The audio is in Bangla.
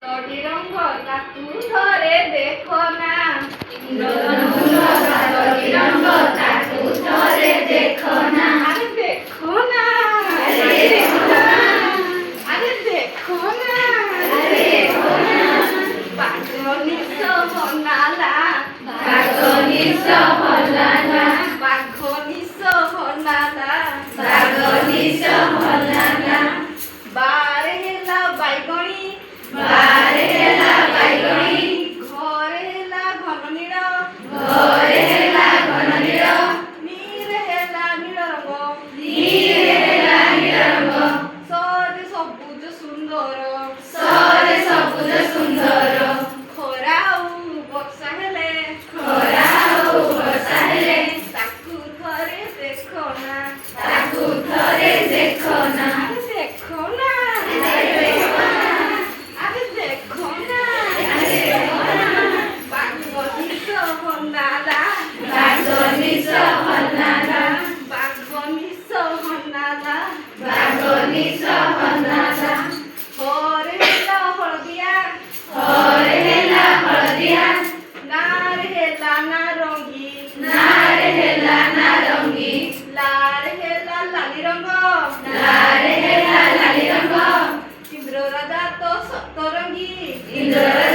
তরি রঙ্গ তাকু ধরে দেখো না তরি রঙ্গ তাকু ধরে দেখো না আরে দেখো না আরে দেখো না আরে দেখো না আরে দেখো না বাগনি সহনালা বাগনি সহনালা বাগনি সহনালা বাগনি সহনালা বারে হেলা বাইগণী বারে হেলা বাইগণী ঘরে হেলা ঘননীর ঘরে হেলা ঘননীর নীরে হেলা নীল রঙ নীরে হেলা নীল রঙ সরে সবুজ সুন্দর সরে সবুজ সুন্দর খরা ଆଉ ବର୍ଷା ହେଲେ ଖରା ଆଉ ବର୍ଷା ହେଲେ ତାକୁ ଥରେ ଦେଖ ନା ତାକୁ ଥରେ ଦେଖ ନା ଦେଖ ନା আরে দেখো না বাগনি সহনালা বাগনি সহনালা বাগনি সহনালা বাগনি সহনালা হরে হেলা হলদিয়া হরে হেলা হলদিয়া নারে হেলা নারঙ্গী নারে হেলা নারঙ্গী লারে হেলা লালি রঙ লারে হেলা লালি রঙ ইন্দ্ররাজা তো সপ্তরঙ্গী ইন্দ্র